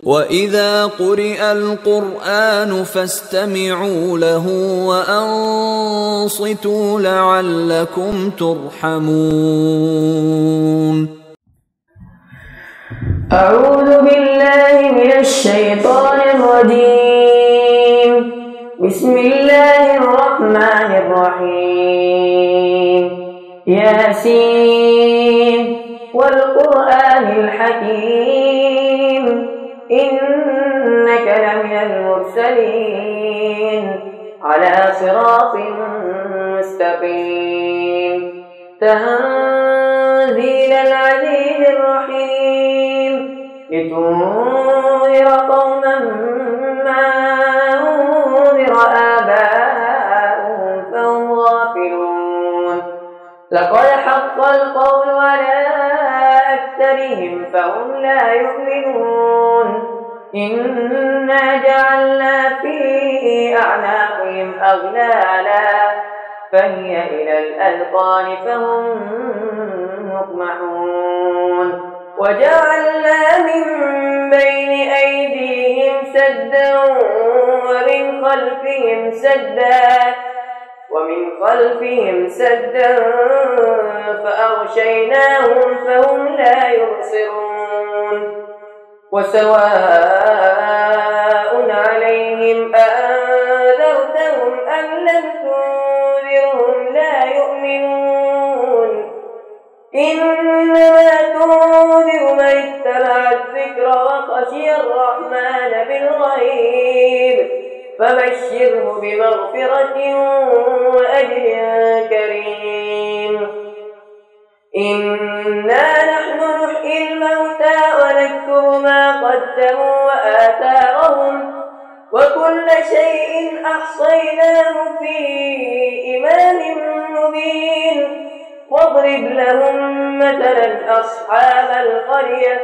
وإذا قرئ القرآن فاستمعوا له وأنصتوا لعلكم ترحمون. أعوذ بالله من الشيطان الرجيم. بسم الله الرحمن الرحيم. ياسين والقرآن الحكيم إنك لمن المرسلين على صراط مستقيم تنزيل العزيز الرحيم لتنذر قوما ما أنذر آباؤهم فهم غافلون لقد حق القول على أكثرهم فهم لا يؤمنون إنا جعلنا في أعناقهم أغلالا فهي إلى الأذقان فهم مقمحون وجعلنا من بين أيديهم سدا ومن خلفهم سدا فأغشيناهم فهم لا يبصرون وسواء عليهم أأنذرتهم أم لم تنذرهم لا يؤمنون إنما تنذر من اتبع الذكر وخشي الرحمن بالغيب فبشره بمغفرة وأجر كريم. إنا نحن نحيي الموتى ونكتب ما قدموا وآثارهم وكل شيء أحصيناه في إمام مبين واضرب لهم مثلا أصحاب القرية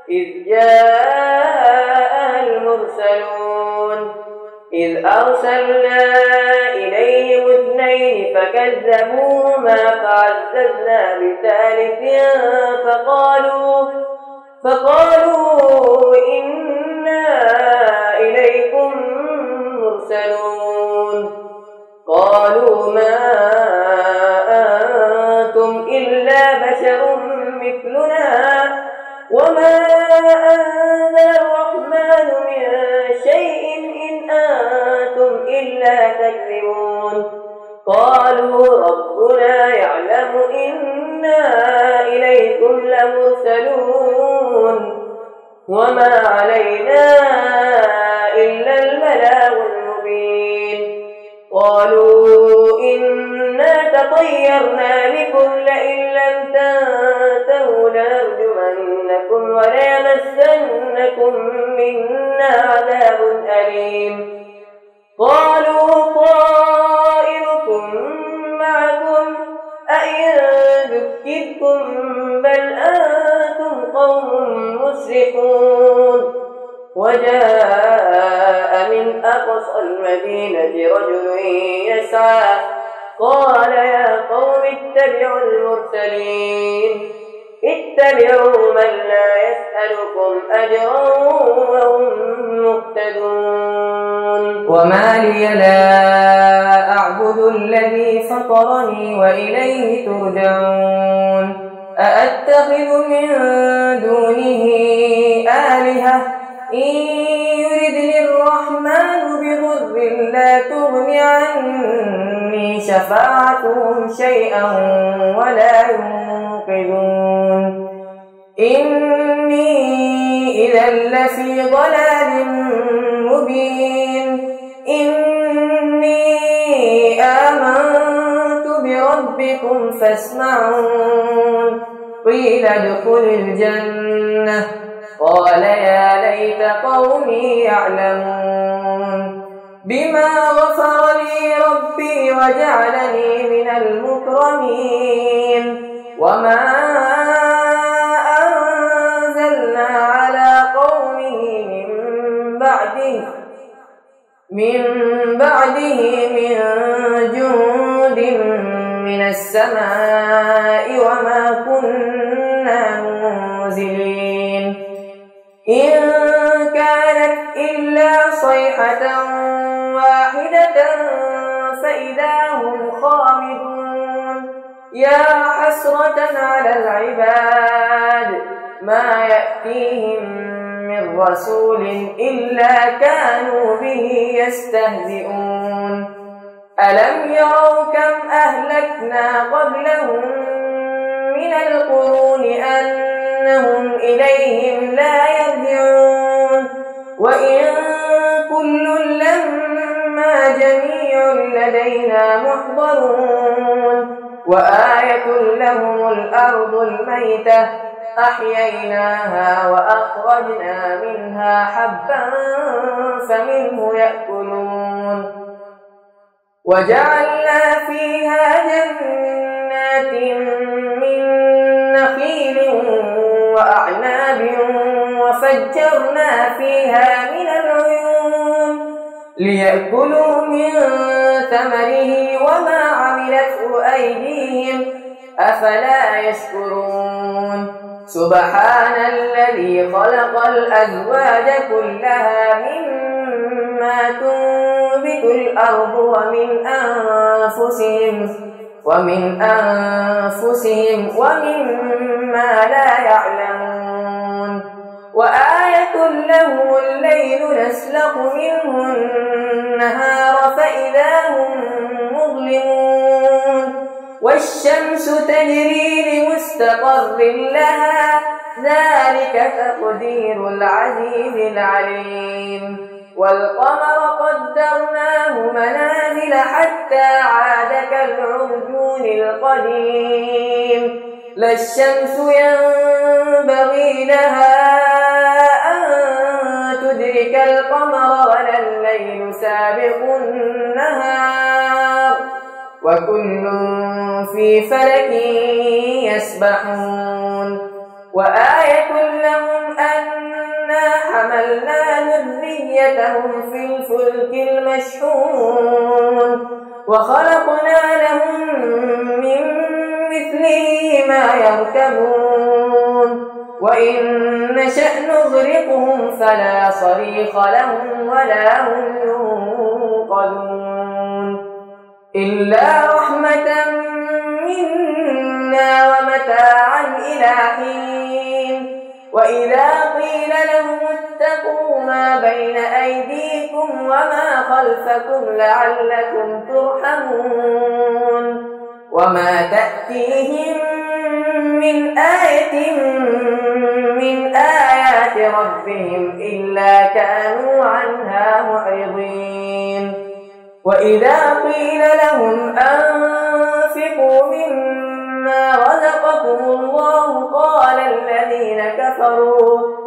إذ جاءها المرسلون إذ أرسلنا إليهم 2 فكذبوهما فعززنا بثالث فقالوا إنا إليكم مرسلون قالوا ما أنتم إلا بشر مثلنا وما أنزل الرحمن من شيء إن أنتم إلا تكذبون قالوا ربنا يعلم إنا إليكم لمرسلون وما علينا إلا البلاغ المبين قالوا إنا تطيرنا بكم لئن لم تنتهوا لنرجمنكم وليمسنكم منا عذاب أليم قالوا طائركم معكم أئن ذكرتم بل أنتم قوم مسرفون وجاء من أقصى المدينة رجل يسعى قال يا قوم اتبعوا المرسلين اتبعوا من لا يسألكم أجرا وهم مهتدون وما لي لا أعبد الذي فطرني وإليه ترجعون أأتخذ من دونه آلهة إن يردني الرحمن بضر لا تغن عني شفاعتهم شيئا ولا ينقذون إني إذا لفي ضلال مبين إني آمنت بربكم فاسمعون قيل ادخل الجنة قال يا ليت قومي يعلمون بما غفر لي ربي وجعلني من المكرمين وما أنزلنا على قومه من بعده من جند من السماء وما كنا منزلين إن يا حسرة على العباد ما يأتيهم من رسول إلا كانوا به يستهزئون ألم يروا كم أهلكنا قبلهم من القرون أنهم إليهم لا يرجعون وإن كل لما جميع لدينا محضرون وآية لهم الأرض الميتة أحييناها وأخرجنا منها حبا فمنه يأكلون وجعلنا فيها جنات من نخيل وأعناب وفجرنا فيها من العيون ليأكلوا من ثمره وما عملته أيديهم أفلا يشكرون سبحان الذي خلق الأزواج كلها مما تنبت الأرض ومن أنفسهم ومما لا يعلمون وآية له الليل نسلخ منه النهار فإذا هم مظلمون والشمس تجري لمستقر لها ذلك تقدير العزيز العليم والقمر قدرناه منازل حتى عاد كالعرجون القديم لا الشمس ينبغي لها أن تدرك القمر ولا الليل سابق النهار وكل في فلك يسبحون وآية لهم أنا حملنا ذريتهم في الفلك المشحون وخلقنا لهم من مثله ما يركبون وإن نشأ نغرقهم فلا صريخ لهم ولا هم ينقذون إلا رحمة منا ومتاعا إلى حين وإذا قيل لهم اتقوا ما بين أيديكم وما خلفكم لعلكم ترحمون وما تأتيهم من آية من آيات ربهم إلا كانوا عنها معرضين وإذا قيل لهم أنفقوا مما رزقكم الله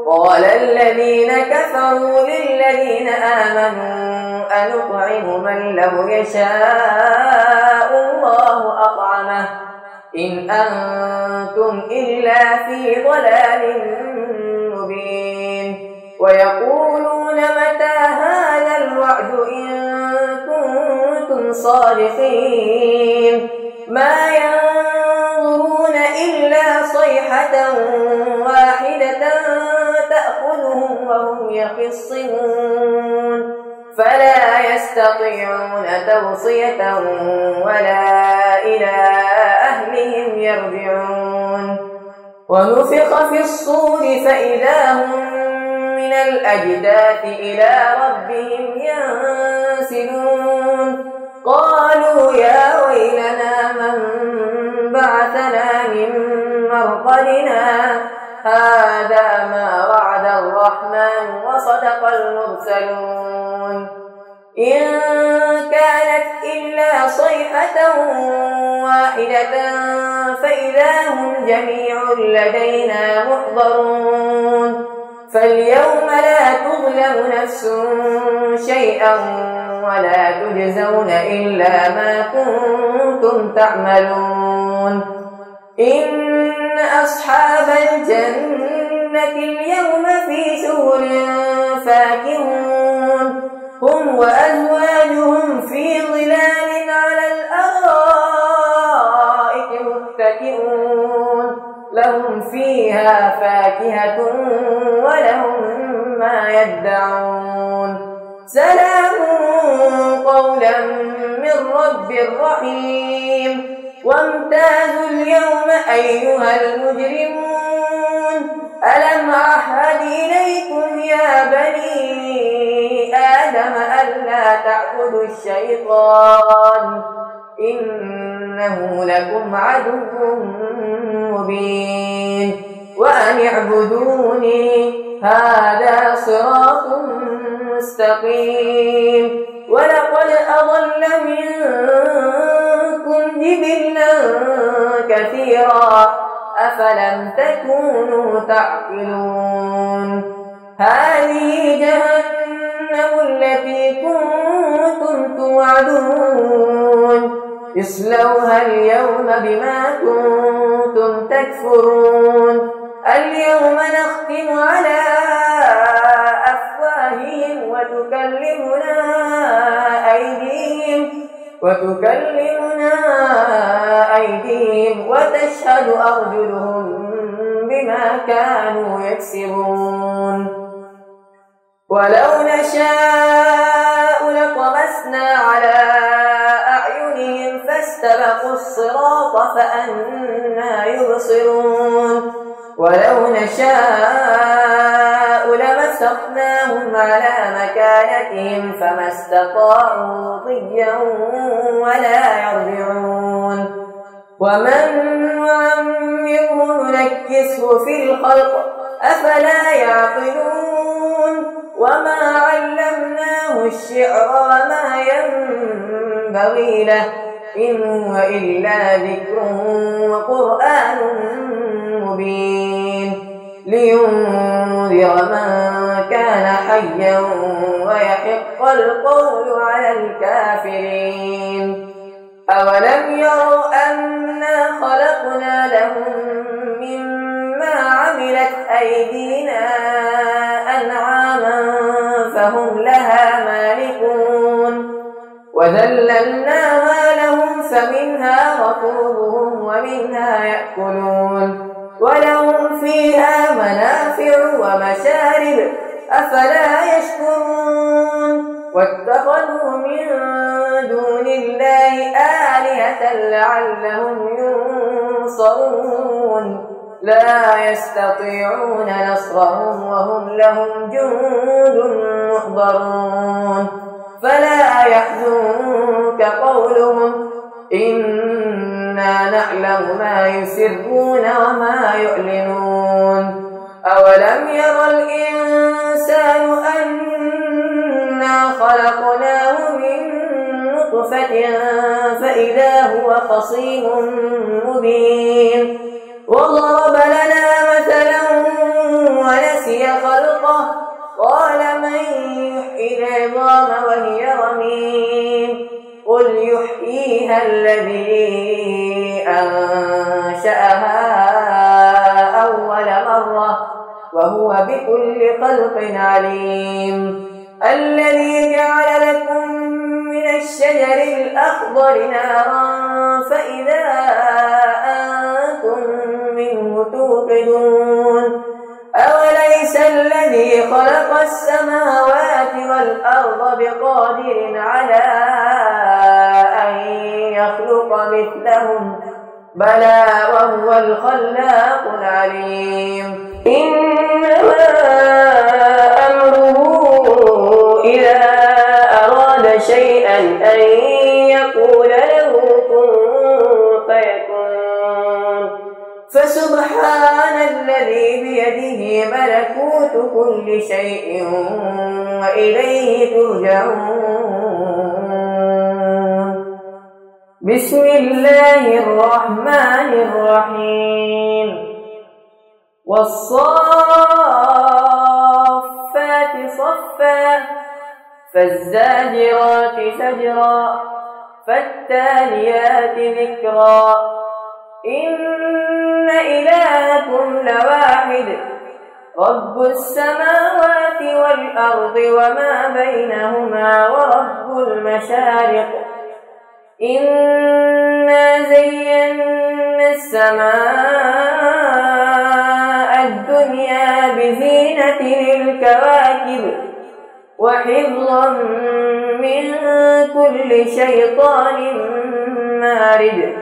قال الذين كفروا للذين آمنوا أنطعم من لو يشاء الله أطعمه إن أنتم إلا في ضلال مبين ويقولون متى هذا الوعد إن كنتم صادقين ما ينظرون إلا صيحة واحدة تأخذهم وهم يخصمون فلا يستطيعون توصية ولا إلى أهلهم يرجعون ونفخ في الصور فإذا هم من الأجداث إلى ربهم ينسلون قالوا يا ويلنا من بعثنا من مرقدنا هذا ما وعد الرحمن وصدق المرسلون إن كانت إلا صيحة واحدة فإذا هم جميع لدينا محضرون فاليوم لا تظلم نفس شيئا ولا تجزون إلا ما كنتم تعملون إن أصحاب الجنة اليوم في شغل فاكهون هم وأزواجهم في ظلال على الأرائك متكئون لهم فيها فاكهة ولهم ما يدعون سلام قولا من رب رحيم وامتازوا اليوم أيها المجرمون ألم أعهد إليكم يا بني آدم ألا تعبدوا الشيطان إنه لكم عدو مبين وأن اعبدوني هذا صراط مستقيم ولقد أضل منكم جبلا كثيرا أفلم تكونوا تعقلون هذه جهنم التي كنتم توعدون اصلوها اليوم بما كنتم تكفرون اليوم نختم على أفواههم وتكلمنا أيديهم وتشهد أرجلهم بما كانوا يكسبون ولو نشاء لطمسنا على أعينهم فاستبقوا الصراط فأنى يبصرون ولو نشاء لمسخناهم على مكانتهم فما استطاعوا ضيا ولا يرجعون ومن نعمره ننكسه في الخلق أفلا يعقلون وما علمناه الشعر وما ينبغي له إن هو إلا ذكر وقرآن مبين لينذر من كان حيا ويحق القول على الكافرين أولم يروا أنا خلقنا لهم مما عملت أيدينا أنعاما فهم لها مالكون وذللناها لهم فمنها ركوبهم ومنها يأكلون ولهم فيها منافع ومشارب أفلا يشكرون واتخذوا من دون الله آلهة لعلهم ينصرون لا يستطيعون نصرهم وهم لهم جند محضرون فلا يحزنك قولهم إنا نعلم ما يسرون وما يعلنون أولم ير الإنسان أنا خلقناه من نطفة فإذا هو خصيم مبين وضرب لنا مثلا ونسي خلقه قال من يحيي العظام وهي رميم قل يحييها الذي أنشأها أول مرة وهو بكل خلق عليم الذي جعل لكم من الشجر الأخضر نارا فإذا أنتم منه توقدون أوليس الذي خلق السماوات والأرض بقادر على أن يخلق مثلهم بلى وهو الخلاق العليم إنما أمره إذا أراد شيئا أن يقول له كن فيكون فسبحان الذي بيده ملكوت كل شيء وإليه ترجعون بسم الله الرحمن الرحيم والصافات صفا فالزاجرات زجرا فالتاليات ذكرا إن إلهكم لواحد رب السماوات والأرض وما بينهما ورب المشارق إنا زينا السماء الدنيا بزينة الكواكب وحفظا من كل شيطان مارد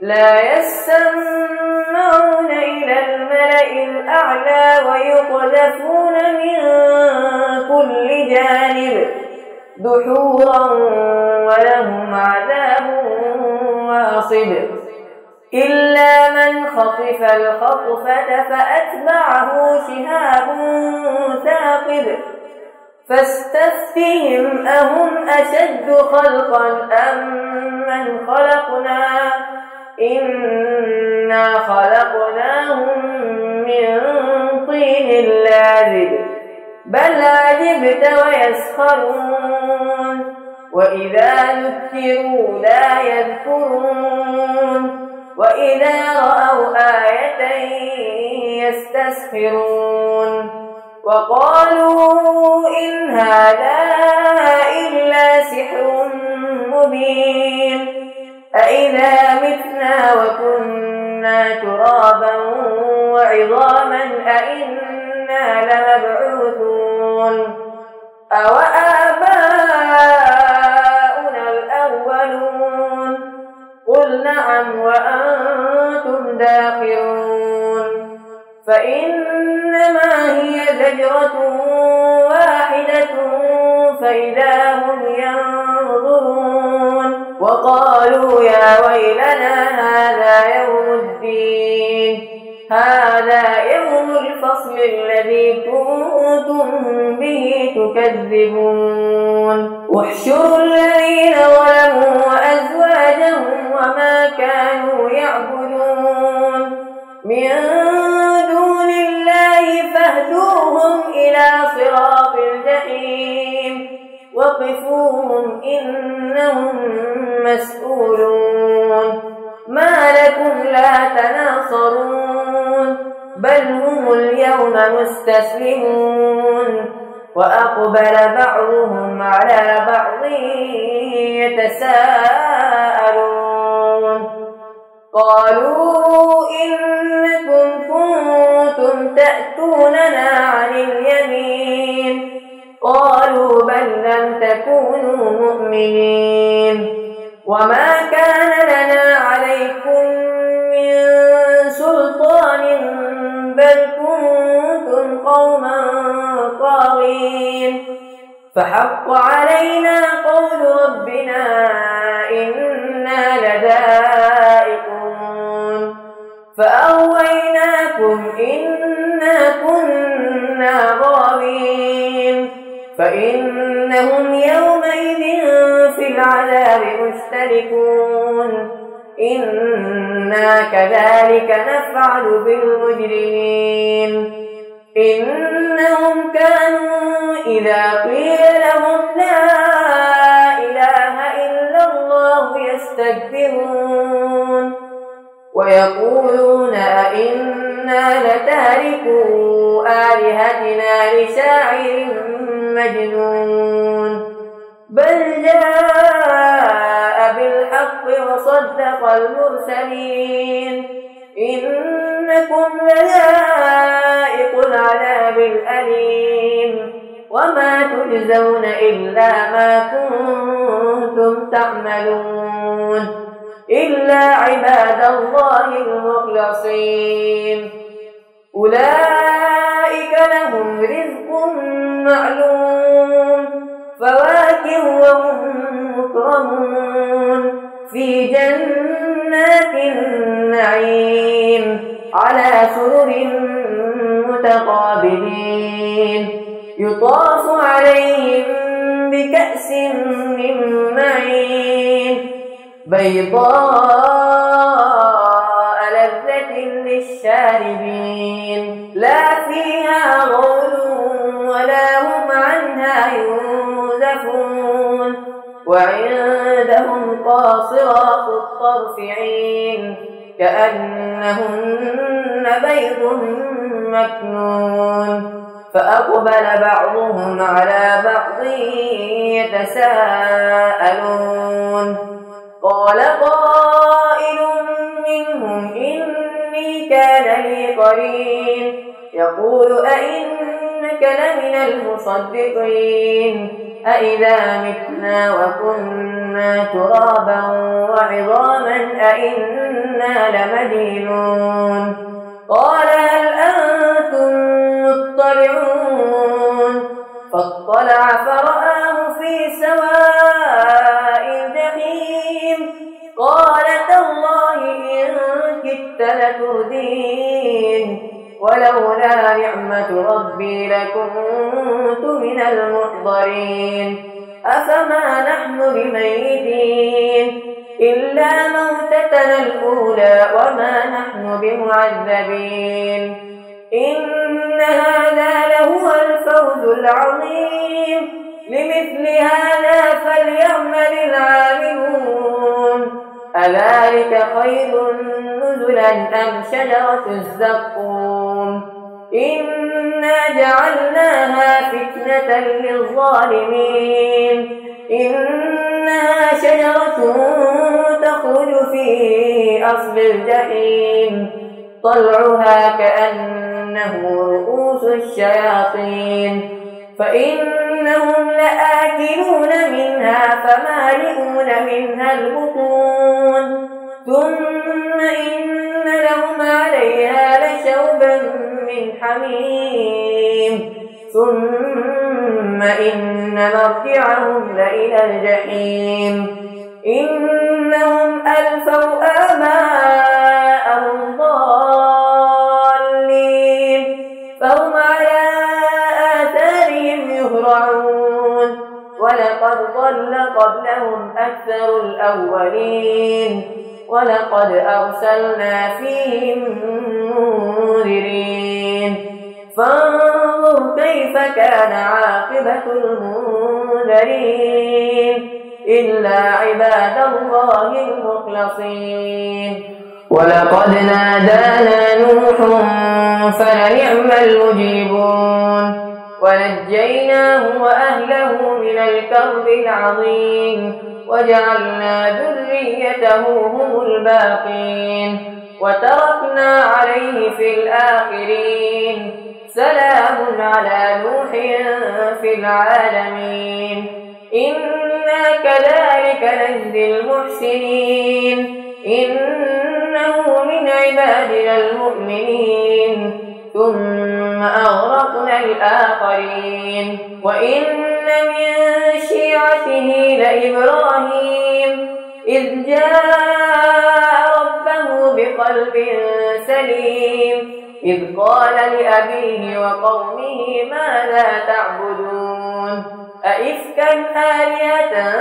لا يسمعون إلى الملأ الأعلى ويقذفون من كل جانب دحورا ولهم عذاب واصب إلا من خطف الخطفة فأتبعه شهاب ثاقب فاستفتهم أهم أشد خلقا أم من خلقنا إنا خلقناهم من طين لازب بل عجبت ويسخرون وإذا ذكروا لا يذكرون وإذا رأوا آية يستسخرون وقالوا إن هذا إلا سحر مبين أإذا متنا وكنا ترابا وعظاما أإنا لمبعوثون أوآباؤنا الأولون قل نعم وأنتم داخرون فإنما هي زجرة واحدة فإذا هم ينظرون وقالوا يا ويلنا هذا يوم الدين هذا يوم الفصل الذي كنتم به تكذبون احشروا الذين ظلموا وأزواجهم وما كانوا يعبدون من دون الله فاهدوهم إلى صراط الجحيم وقفوهم إنهم مسؤولون ما لكم لا تناصرون بل هم اليوم مستسلمون وأقبل بعضهم على بعض يتساءلون قالوا إنكم كنتم تأتوننا عن اليمين قالوا بل لم تكونوا مؤمنين وما كان لنا عليكم من سلطان بل كنتم قوما طاغين فحق علينا قول ربنا إنا لذائقون فأغويناكم إنا كنا غاوين فإنهم يومئذ في العذاب مشتركون إنا كذلك نفعل بالمجرمين إنهم كانوا إذا قيل لهم لا إله إلا الله يستكبرون ويقولون أئنا لتاركو آلهتنا لشاعر مجنون بل جاء بالحق وصدق المرسلين إنكم لذائق العذاب الأليم وما تجزون إلا ما كنتم تعملون إلا عباد الله المخلصين أولئك لهم رزق معلوم فواكه وهم مكرمون في جنات النعيم على سرر متقابلين يطاف عليهم بكأس من معين بيضاء لذة للشاربين لا فيها غول ولا هم عنها ينزفون وعندهم قاصرات الطرف عين كأنهن بيض مكنون فأقبل بعضهم على بعض يتساءلون قال قائل منهم إني كان لي قرين يقول أئنك إنك لمن المصدقين أإذا متنا وكنا ترابا وعظاما أإنا لمدينون قال هل أنتم مطلعون فاطلع فرآه في سواء الجحيم قال تالله إن كدت لتردين ولولا نعمة ربي لكنت من المحضرين أفما نحن بميتين إلا موتتنا الأولى وما نحن بمعذبين إن هذا لهو الفوز العظيم لمثل هذا فليعمل العاملون أذلك خير نزلا أم شجرة الزقوم إنا جعلناها فتنة للظالمين إنها شجرة تخرج في أصل الجحيم طلعها كأنه رؤوس الشياطين فإنهم لآكلون منها فمالئون منها البطون ثم إن لهم عليها لشوبا من حميم ثم إن مرجعهم لإلى الجحيم إنهم ألفوا آباءهم ضالين فهم على آثارهم يهرعون ولقد ضل قبلهم أكثر الأولين ولقد أرسلنا فيهم منذرين فانظر كيف كان عاقبة المنذرين إلا عباد الله المخلصين ولقد نادانا نوح فلنعم المجيبون ونجيناه وأهله من الكرب العظيم وجعلنا ذريته هم الباقين وتركنا عليه في الآخرين سلام على نوح في العالمين إنا كذلك نجزي المحسنين إنه من عبادنا المؤمنين ثم أغرقنا الآخرين وإن من شيعته لإبراهيم إذ جاء ربه بقلب سليم إذ قال لأبيه وقومه ماذا تعبدون أئفكا آلهة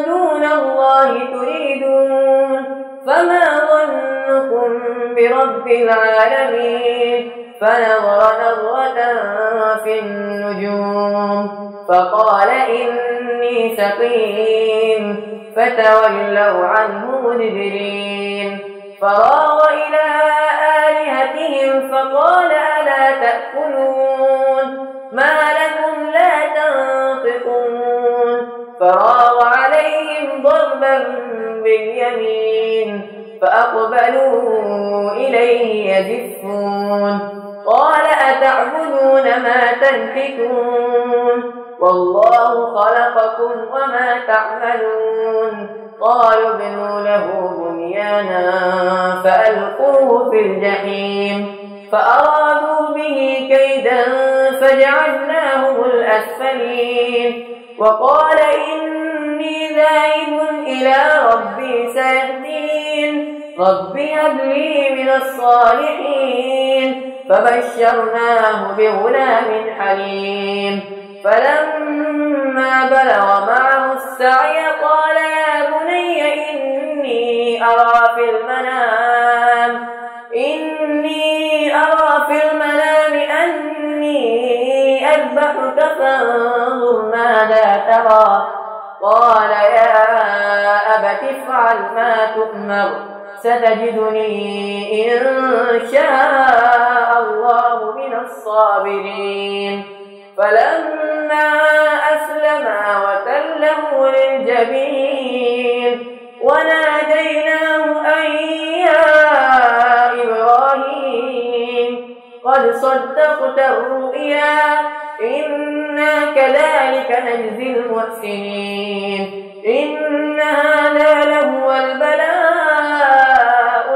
دون الله تريدون فما ظنكم برب العالمين فنظر نظرة في النجوم فقال إني سقيم فتولوا عنه مدبرين فراغ إلى آلهتهم فقال ألا تأكلون ما لكم لا تنطقون فراغ عليهم ضربا باليمين فأقبلوا إليه يزفون قال أتعبدون ما تنحتون والله خلقكم وما تعملون قالوا ابنوا له بنيانا فألقوه في الجحيم فأرادوا به كيدا فجعلناهم الأسفلين وقال إني ذاهب إلى ربي سيهدين رب هب لي من الصالحين فبشرناه بغلام حليم فلما بلغ معه السعي قال يا بني إني أرى في المنام أني أذبحك فانظر ماذا ترى قال يا أبت افعل ما تؤمر ستجدني إن شاء الله من الصابرين فلما أسلما وتله للجبين وناديناه أن يا إبراهيم قد صدقت الرؤيا زكريا إنا كذلك نجزي المحسنين إن هذا لهو البلاء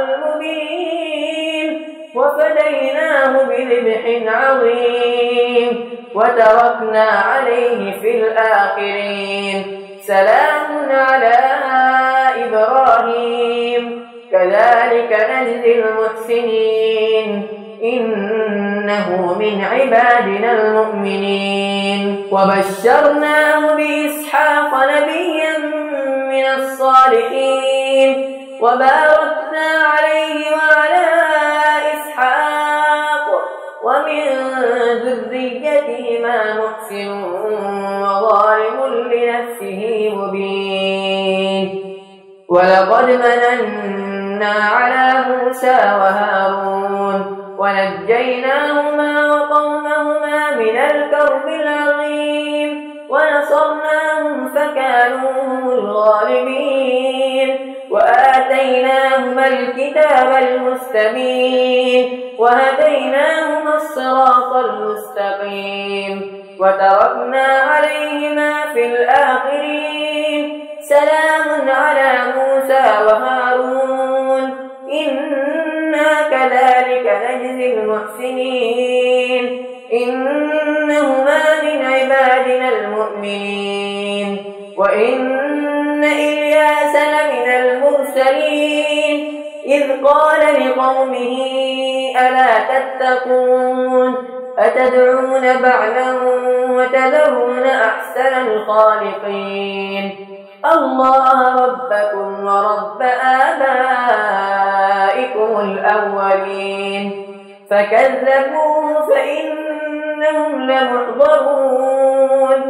المبين وفديناه بذبح عظيم وتركنا عليه في الآخرين سلام على إبراهيم كذلك نجزي المحسنين إنه من عبادنا المؤمنين وبشرناه بإسحاق نبيا من الصالحين وباركنا عليه وعلى إسحاق ومن ذريتهما محسن وظالم لنفسه مبين ولقد مننا على موسى وهارون ونجيناهما وقومهما من الكرب العظيم ونصرناهم فكانوا هم الغالبين وآتيناهما الكتاب المستبين وهديناهما الصراط المستقيم وتركنا عليهما في الآخرين سلام على موسى وهارون إنا كذلك نجزي المحسنين إنهما من عبادنا المؤمنين وإن إلياس لمن المرسلين إذ قال لقومه ألا تتقون أتدعون بعلا وتذرون أحسن الخالقين الله ربكم ورب آبائكم الأولين فكذبوه فإنهم لمحضرون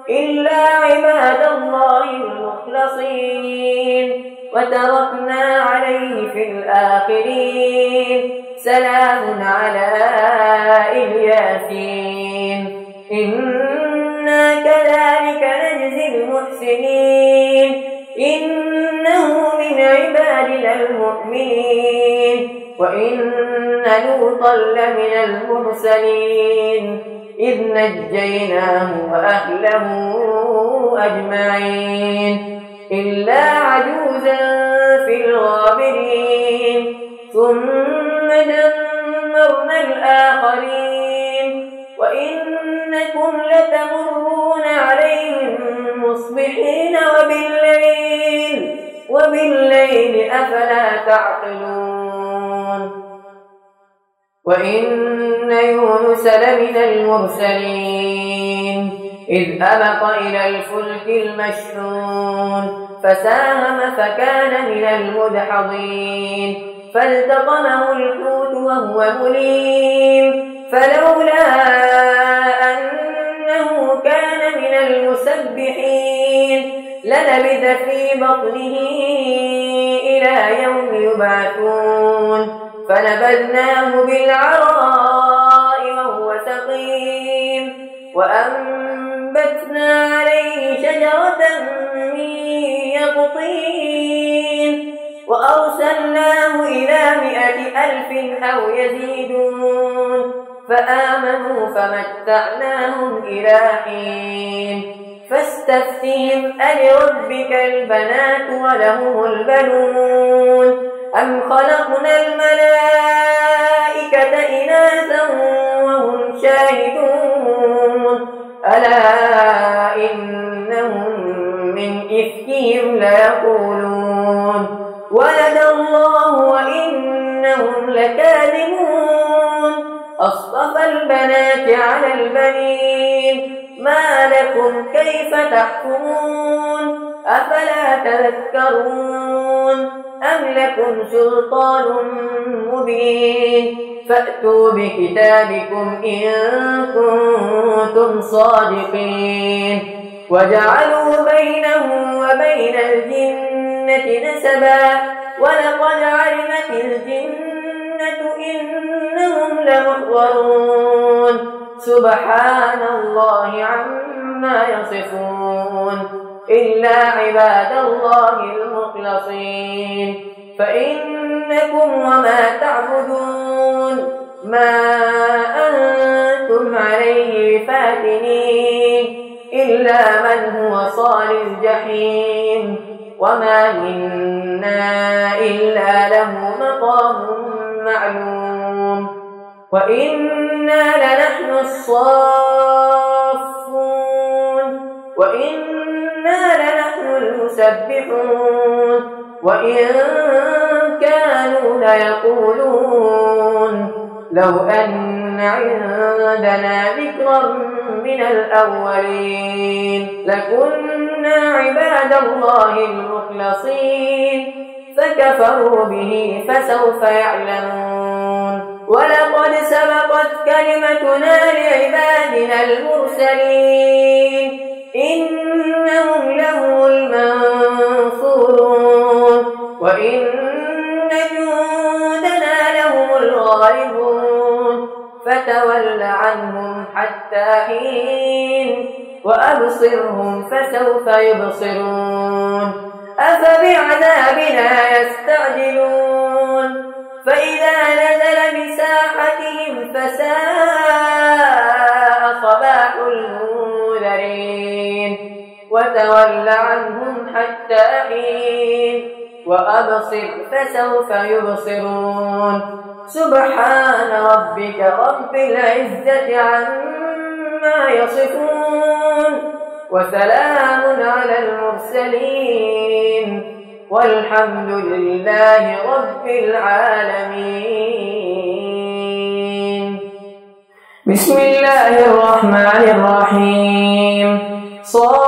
إلا عباد الله المخلصين وتركنا عليه في الآخرين سلام على الياسين إنا كذلك نجزي المحسنين إنه من عبادنا المؤمنين وإن لوطا لمن المرسلين إذ نجيناه وأهله أجمعين إلا عجوزا في الغابرين ثم دمرنا الآخرين وإنكم لتمرون عليهم مصبحين وبالليل أفلا تعقلون وإن يونس لمن المرسلين إذ أبق إلى الفلك المشحون فساهم فكان من المدحضين فالتقمه الحوت وهو مليم فلولا أنه كان من المسبحين للبث في بطنه إلى يوم يبعثون فنبذناه بالعراء وهو سقيم وأنبتنا عليه شجرة من يقطين وأرسلناه إلى 100,000 أو يزيدون فآمنوا فمتعناهم إلى حين فاستفتهم ألربك البنات ولهم البنون أم خلقنا الملائكة إناثا وهم شاهدون ألا إنهم من إفكهم ليقولون ولد الله وإنهم لكاذبون أصطفى البنات على البنين ما لكم كيف تحكمون أفلا تذكرون أم لكم سلطان مبين فأتوا بكتابكم إن كنتم صادقين وجعلوا بينه وبين الجنة نسبا ولقد علمت الجنة إنهم لمحضرون سبحان الله عما يصفون إلا عباد الله المخلصين فإنكم وما تعبدون ما أنتم عليه بفاتنين إلا من هو صال الجحيم وما منا إلا له مقام معلوم وإنا لنحن الصافون وإنا لنحن المسبحون وإن كانوا ليقولون لو أن عندنا ذكرا من الأولين لكنا عباد الله المخلصين فكفروا به فسوف يعلمون ولقد سبقت كلمتنا لعبادنا المرسلين إنهم لهم المنصورون وإن جندنا لهم الغالبون فتول عنهم حتى حين وأبصرهم فسوف يبصرون أفبعذابنا يستعجلون فإذا نزل بساحتهم فساء صباح المنذرين وتول عنهم حتى حين وأبصر فسوف يبصرون سبحان ربك رب العزة عما يصفون وسلام على المرسلين والحمد لله رب العالمين. بسم الله الرحمن الرحيم. صاد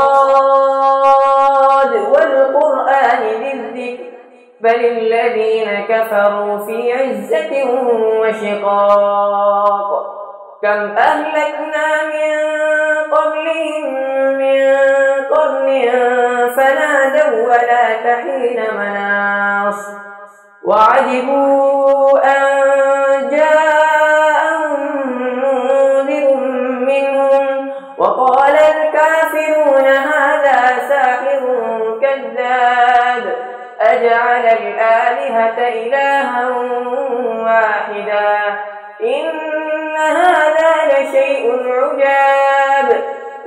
والقرآن ذي الذكر بل الذين كفروا في عزة وشقاق كم أهلكنا من قبلهم من قرن فنادوا ولا حين مناص وعجبوا أن جاءهم منذر منهم وقال الكافرون هذا ساحر كذاب أجعل الآلهة إلها واحدا إن هذا لشيء عجاب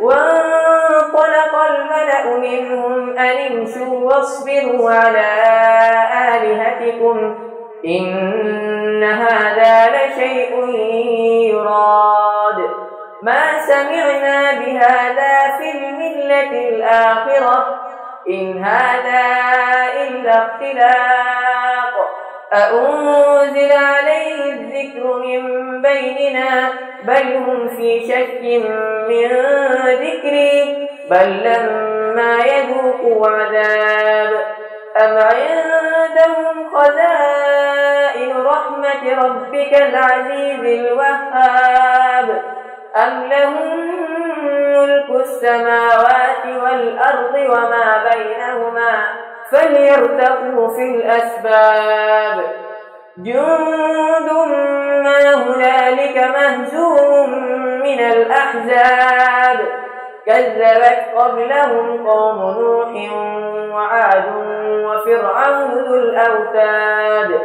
وانطلق الملأ منهم أن امشوا واصبروا على آلهتكم إن هذا لشيء يراد ما سمعنا بهذا في الملة الآخرة إن هذا إلا اختلاق أأنزل عليه الذكر من بيننا بل هم في شك من ذكري بل لما يذوقوا عذاب أم عندهم خزائن رحمة ربك العزيز الوهاب أم لهم ملك السماوات والأرض وما بينهما فليرتقوا في الأسباب جند ما هنالك مهزوم من الأحزاب كذبت قبلهم قوم نوح وعاد وفرعون ذو الأوتاد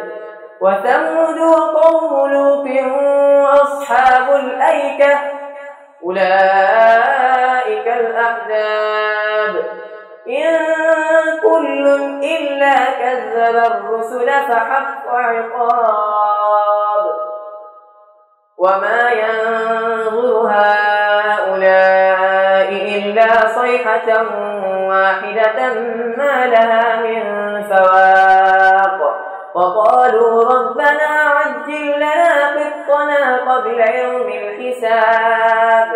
وثمود وقوم لوط وأصحاب الأيكة أولئك الأحزاب إن كل إلا كذب الرسل فحق عقاب وما ينظر هؤلاء إلا صيحة واحدة ما لها من فواق وقالوا ربنا عجل لنا قطنا قبل يوم الحساب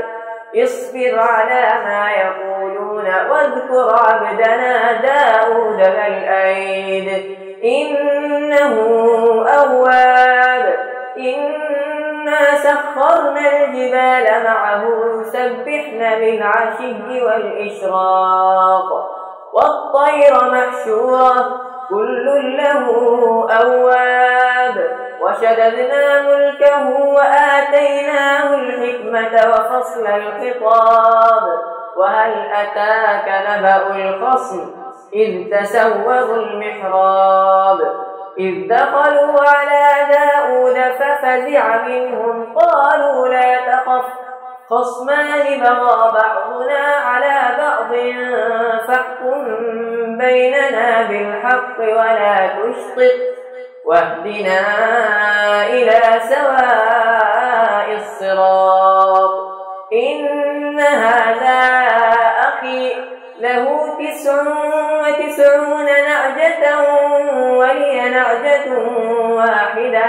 اصبر على ما يقولون واذكر عبدنا داود ذا الأيد إنه أواب إنا سخرنا الجبال معه يسبحن بالعشي والإشراق والطير محشورة كل له أواب وشددنا ملكه وآتيناه الحكمة وفصل الخطاب وهل أتاك نبأ الخصم إذ تسوروا المحراب إذ دخلوا على داود ففزع منهم قالوا لا تخف خصمان بغى بعضنا على بعض فاحكم بيننا بالحق ولا تشطط واهدنا إلى سواء الصراط إن هذا أخي له 99 نعجة ولي نعجة واحدة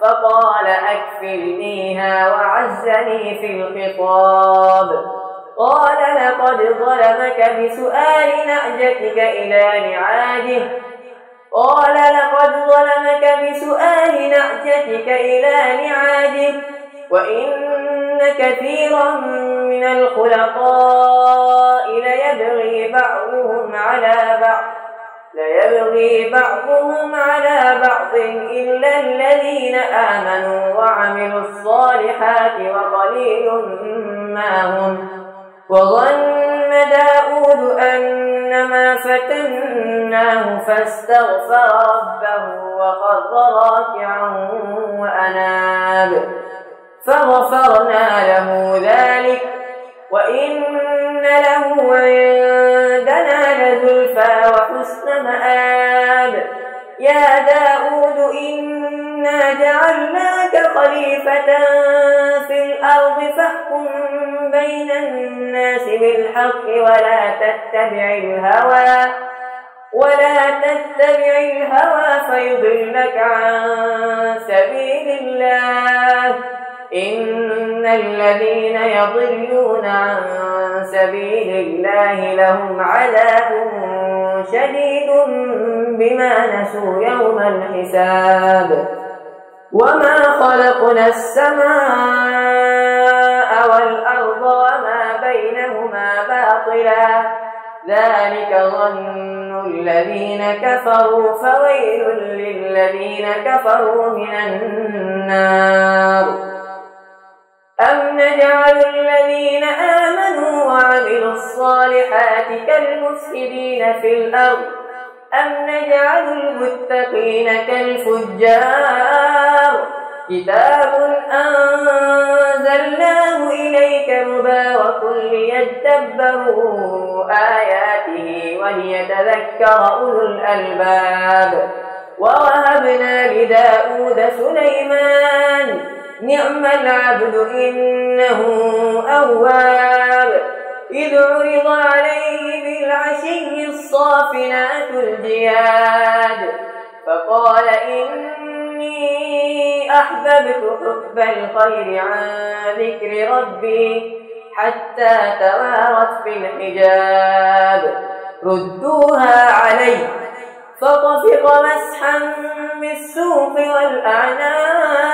فقال أكفلنيها وعزني في الخطاب قال لقد ظلمك بسؤال نعجتك إلى نعاجه وإن كثيرا من الخلقاء ليبغي بعضهم على بعض إلا الذين آمنوا وعملوا الصالحات وقليل ما هم وظن داود أنما فتناه فاستغفر ربه وخر راكعا وأناب فغفرنا له ذلك وإن له عندنا لزلفى وحسن مآب يا داود إنا جعلناك خليفة في الأرض فاحكم بين الناس بالحق ولا تتبع الهوى فيضلك عن سبيل الله إن الذين يضلون عن سبيل الله لهم عذاب شديد بما نسوا يوم الحساب وما خلقنا السماء والأرض وما بينهما باطلا ذلك ظن الذين كفروا فويل للذين كفروا من النار أم نجعل الذين آمنوا وعملوا الصالحات كالمفسدين في الأرض أم نجعل المتقين كالفجار كتاب أنزلناه إليك مبارك ليدبروا آياته وليتذكر أولو الألباب ووهبنا لداود سليمان نعم العبد إنه أواب إذ عرض عليه بالعشي الصافنات الجياد فقال إني أحببت حب الخير عن ذكر ربي حتى توارت في الحجاب ردوها علي فطفق مسحا بالسوق والأعناق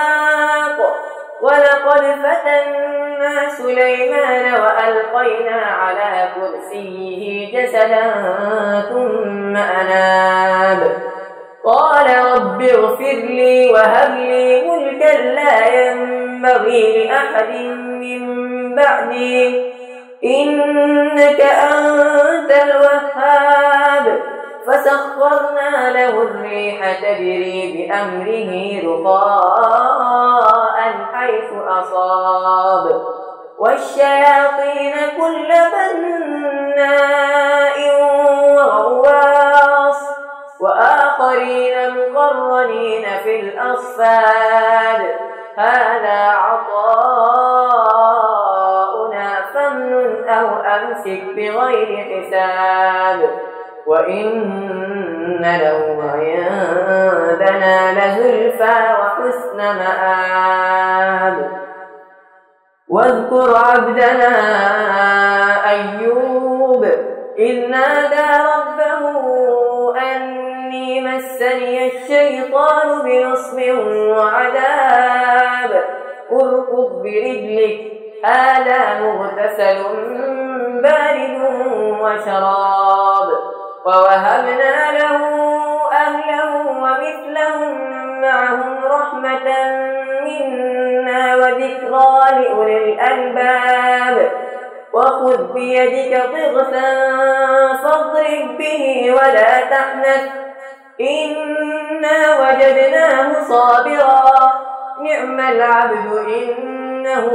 ولقد فتنا سليمان وألقينا على كرسيه جسدا ثم أناب قال رب اغفر لي وهب لي ملكا لا ينبغي لأحد من بعدي إنك أنت الوهاب فسخرنا له الريح تجري بأمره رخاء حيث أصاب والشياطين كل بناء وغواص وآخرين مقرنين في الأصفاد هذا عطاؤنا فامنن أو أمسك بغير حساب وإن له عندنا لزلفى وحسن مآب واذكر عبدنا أيوب إذ نادى ربه أني مسني الشيطان بنصب وعذاب اركض برجلك هذا مغتسل بارد وشراب ووهبنا له أهله ومثلهم معهم رحمة منا وذكرى لأولي الألباب وخذ بيدك ضغثا فاضرب به ولا تحنث إنا وجدناه صابرا نعم العبد إنه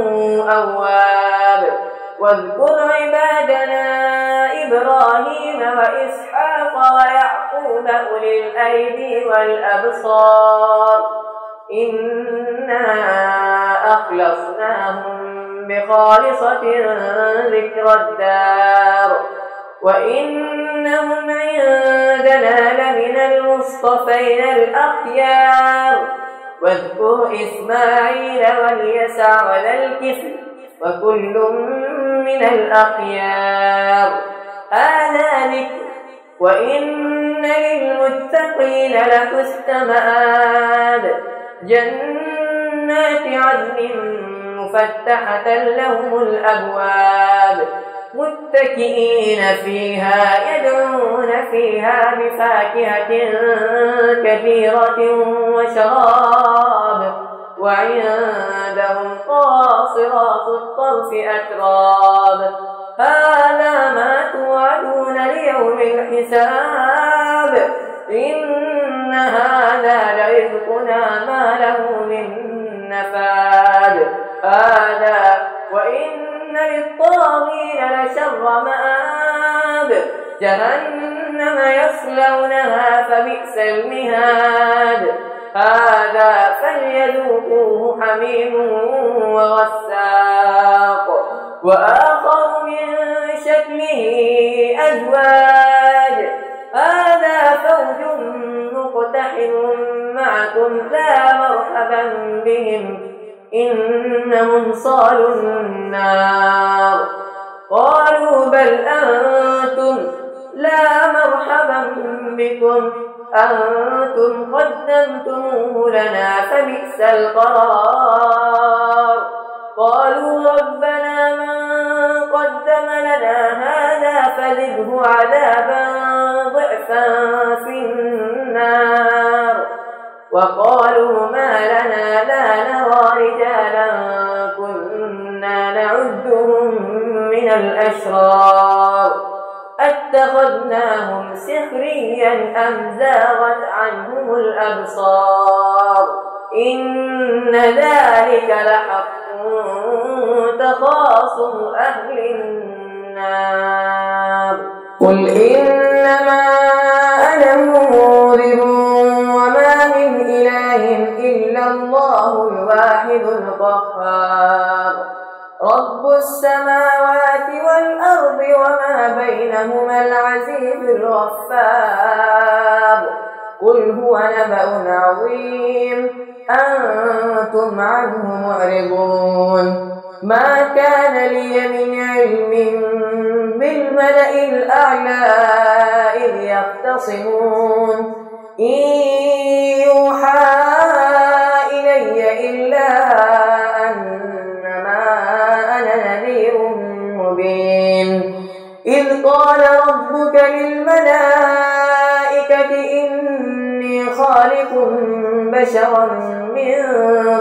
أواب واذكر عبادنا إبراهيم وإسحاق ويعقوب أولي الأيدي والأبصار إنا أخلصناهم بخالصة ذكر الدار وإنهم عندنا لمن المصطفين الأخيار واذكر إسماعيل واليسع وذا الكفل وكل من الأخيار هذا ذكر وإن للمتقين لحسن مآب جنات عدن مفتحة لهم الأبواب متكئين فيها يدعون فيها بفاكهة كثيرة وشراب وعندهم قاصرات الطرف أتراب هذا ما توعدون ليوم الحساب إن هذا لرزقنا ما له من نفاد هذا وإن للطاغين لشر مآب جهنم يصلونها فبئس المهاد هذا فليذوقوه حميم وغساق وآخر من شكله أزواج هذا فوج مقتحم معكم لا مرحبا بهم إنهم صالوا النار قالوا بل أنتم لا مرحبا بكم أنتم قدمتموه لنا فبئس القرار قالوا ربنا من قدم لنا هذا فزده عذابا ضعفا في النار وقالوا ما لنا لا نرى رجالا كنا نعدهم من الأشرار أتخذناهم سخريا أم زاغت عنهم الأبصار إن ذلك لحق تخاصم أهل النار قل إنما أنا منذر وما من إله إلا الله الواحد القهار رب السماوات والأرض وما بينهما العزيز الغفار قل هو نبأ عظيم أنتم عنه معرضون ما كان لي من علم بالملأ الأعلى إذ يختصمون إن يوحى إلي إلا أنما أنا نذير مبين إذ قال ربك للملائكة إني خالق بشرا من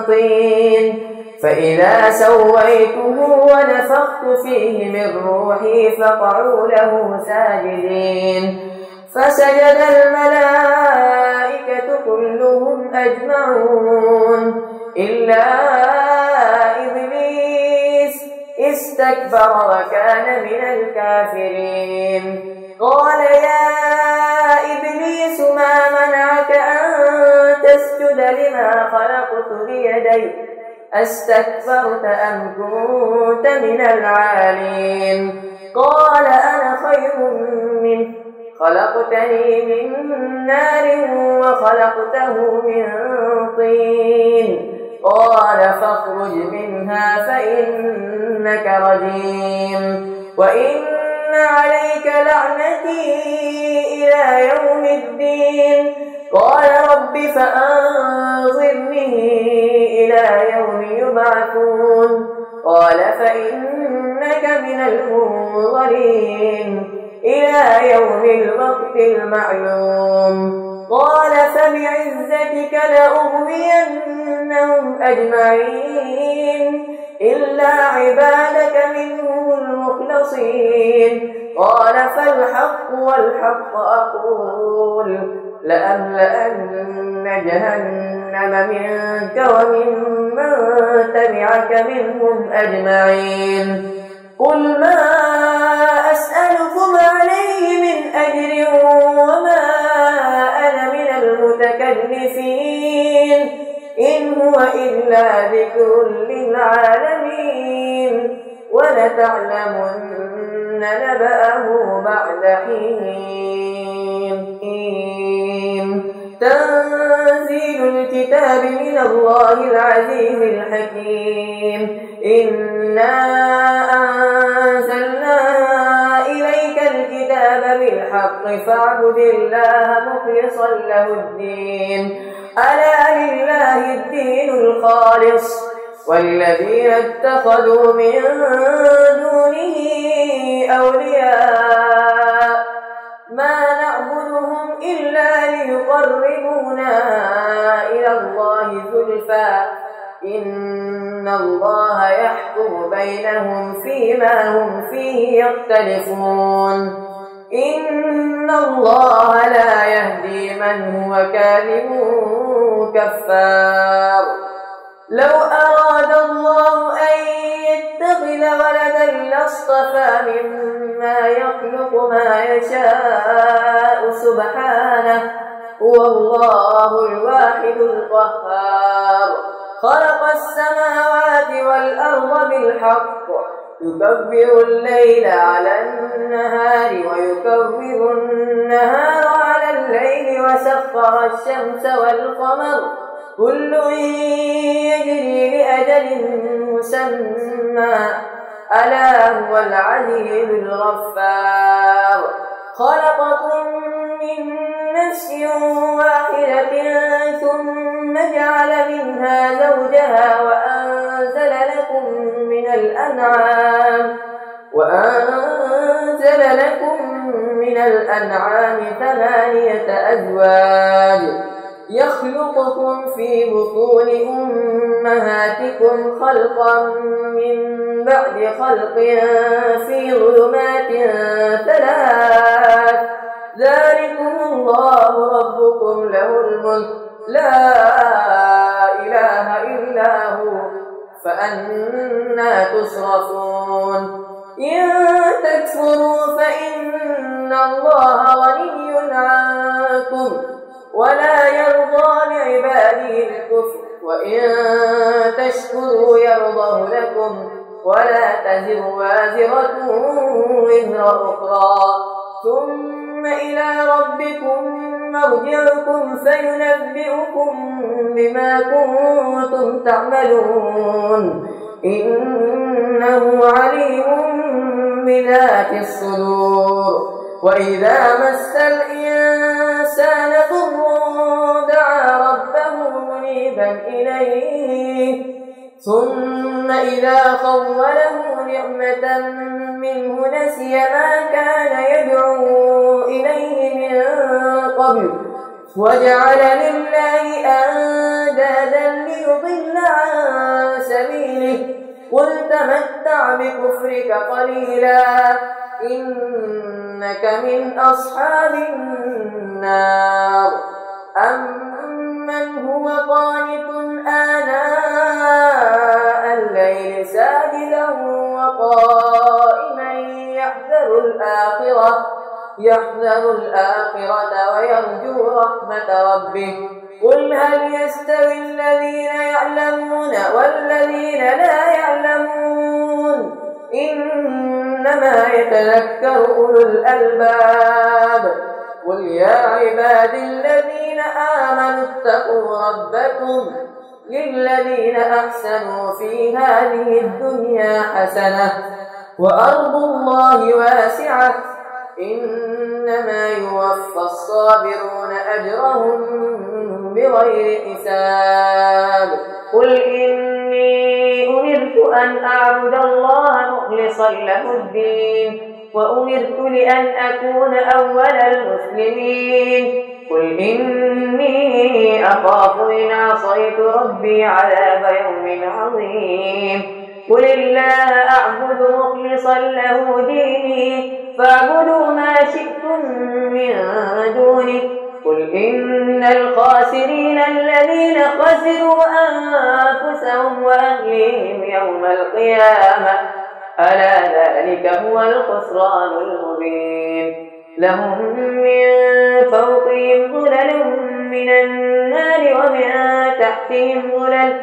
طين فإذا سويته ونفخت فيه من روحي فقعوا له ساجدين فسجد الملائكة كلهم أجمعون إلا إبليس استكبر وكان من الكافرين قال يا إبليس ما منعك أن تسجد لما خلقت بيدي أستكبرت أم كنت من العالين قال أنا خير منه خلقتني من نار وخلقته من طين قال فاخرج منها فإنك رجيم وإن عليك لعنتي إلى يوم الدين قال رب فأنظرني إلى يوم يبعثون قال فإنك من المنظرين إلى يوم الوقت المعلوم قال فبعزتك لأغوينهم أجمعين إلا عبادك منهم المخلصين قال والحق أقول لأملأن جهنم منك وممن تبعك منهم أجمعين. قل ما أسألكم عليه من أجر وما أنا من المتكلفين، إن هو إلا ذكر للعالمين، ولتعلمن نبأه بعد حين. تنزيل الكتاب من الله العزيز الحكيم. إنا أنزلنا إليك الكتاب بالحق فاعبد الله مخلصا له الدين، ألا لله الدين الخالص، والذين اتخذوا من دونه أولياء ما نعبدهم إلا ليقربونا إلى الله زلفى إن الله يحكم بينهم فيما هم فيه يختلفون. إن الله لا يهدي من هو كاذب كفار. لو أراد الله أن يتخذ ولدا لاصطفى مما يخلق ما يشاء سبحانه، هو الله الواحد القهار. خلق السماوات والأرض بالحق، يكبر الليل على النهار ويكبر النهار على الليل، وسخر الشمس والقمر كل يجري لأجل مسمى، ألا هو العزيز الغفار. خلقكم من نفس واحدة ثم جعل منها زوجها وأنزل لكم من الأنعام 8 أزواج يخلقكم في بطون أمهاتكم خلقا من بعد خلق في ظلمات 3. ذلكم الله ربكم له الملك لا إله إلا هو، فأنى تصرفون. إن تكفروا فإن الله غني عنكم ولا يرضى لعباده الكفر، وإن تشكروا يرضه لكم ولا تزر وازرة وزر أخرى، ثم إلى ربكم مرجعكم فينبئكم بما كنتم تعملون، إنه عليم بذات الصدور. وإذا مس الإنسان ضر دعا ربه منيبا إليه، ثم إذا خوله نعمة منه نسي ما كان يدعو إليه من قبل وجعل لله أندادا ليضل عن سبيله. قل تمتع بكفرك قليلا إنك من أصحاب النار. أمن هو قانت آناء الليل ساجدا وقائما يحذر الآخرة ويرجو رحمة ربه. قل هل يستوي الذين يعلمون والذين لا يعلمون؟ إنما يتذكر أولو الألباب. قل يا عبادي الذين آمنوا اتقوا ربكم للذين أحسنوا في هذه الدنيا حسنة وأرض الله واسعة إنما يوفى الصابرون أجرهم بغير حساب. قل إني أمرت أن أعبد الله مخلصا له الدين وأمرت لأن أكون أول المسلمين. قل إني أخاف إن عصيت ربي عذاب يوم عظيم. قل الله أعبد مخلصا له ديني فاعبدوا ما شئتم من دونه قل إن الخاسرين الذين خسروا أنفسهم وأهليهم يوم القيامة ألا ذلك هو الخسران المبين لهم من فوقهم ظلل من النار ومن تحتهم ظلل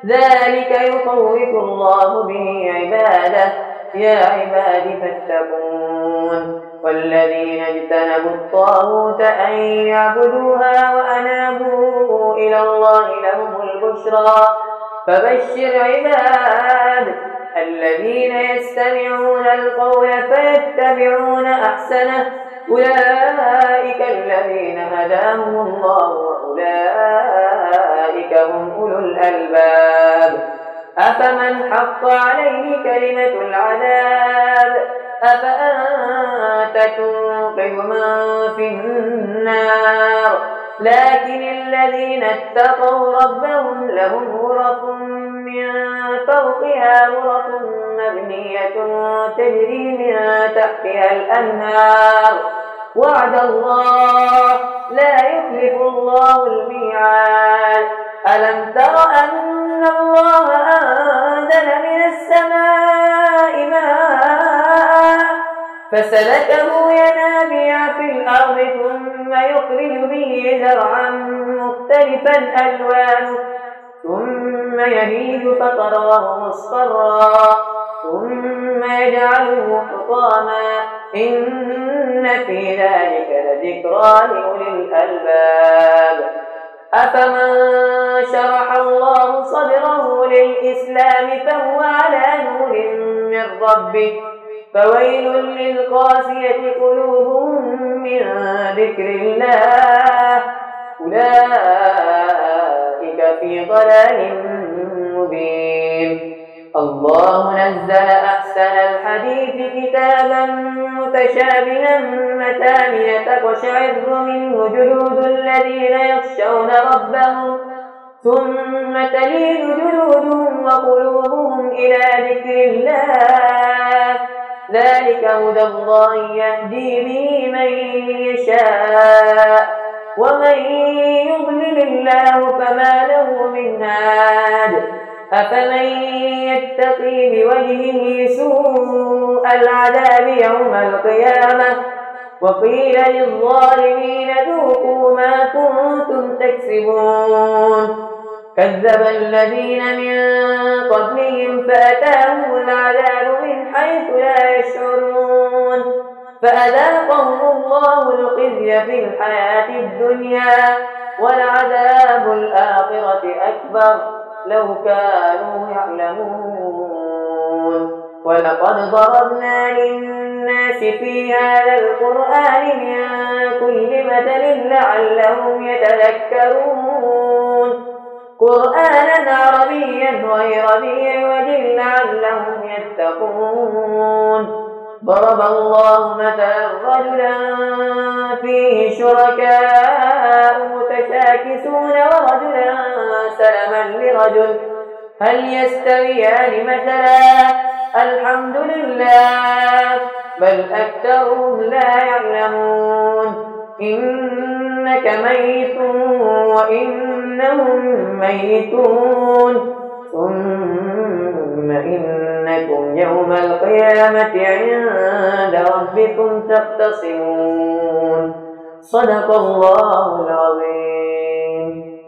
ذلك يخوف الله به عباده يا عباد فاتقون والذين اجتنبوا الطاغوت أن يعبدوها وأنابوا إلى الله لهم البشرى فبشر عباد الذين يستمعون القول فيتبعون أحسنه أولئك الذين هداهم الله وأولئك هم أولو الألباب أفمن حق عليه كلمة العذاب أفأنت تنقذ من في النار لكن الذين اتقوا ربهم لهم غرف من فوقها غرف مبنية تجري من تحتها الأنهار وعد الله لا يخلف الله الميعاد ألم تر أن الله أنزل من السماء ماء فسلكه ينابيع في الأرض ثم يخرج به زرعا مختلفا ألوانه ثم يهيج فتراه مصفرا ثم يجعله حطاما إن في ذلك لذكرى لأولي الألباب أفمن شرح الله صدره للإسلام فهو على نور من ربه فويل للقاسية قلوبهم من ذكر الله أولئك في ضلال مبين الله نزل أحسن الحديث كتابا متشابها مثانية تقشعر منه جلود الذين يخشون ربهم ثم تلين جلودهم وقلوبهم إلى ذكر الله ذلك هدى الله يهدي به من يشاء ومن يضلل الله فما له من هاد أفمن يتقي بوجهه سوء العذاب يوم القيامة وقيل للظالمين ذوقوا ما كنتم تكسبون كذب الذين من قبلهم فأتاهم العذاب من حيث لا يشعرون فأذاقهم الله الخزي في الحياة الدنيا ولعذاب الآخرة أكبر لو كانوا يعلمون ولقد ضربنا للناس في هذا القرآن من كل مثل لعلهم يتذكرون قرآنا عربيا غير ذي عوج لعلهم يتقون ضرب الله مثلا رجلا فيه شركاء متشاكسون ورجلا سلما لرجل هل يستويان مثلا الحمد لله بل أكثرهم لا يعلمون إنك ميت وإنهم ميتون ثم إنكم يوم القيامة عند ربكم تختصمون صدق الله العظيم.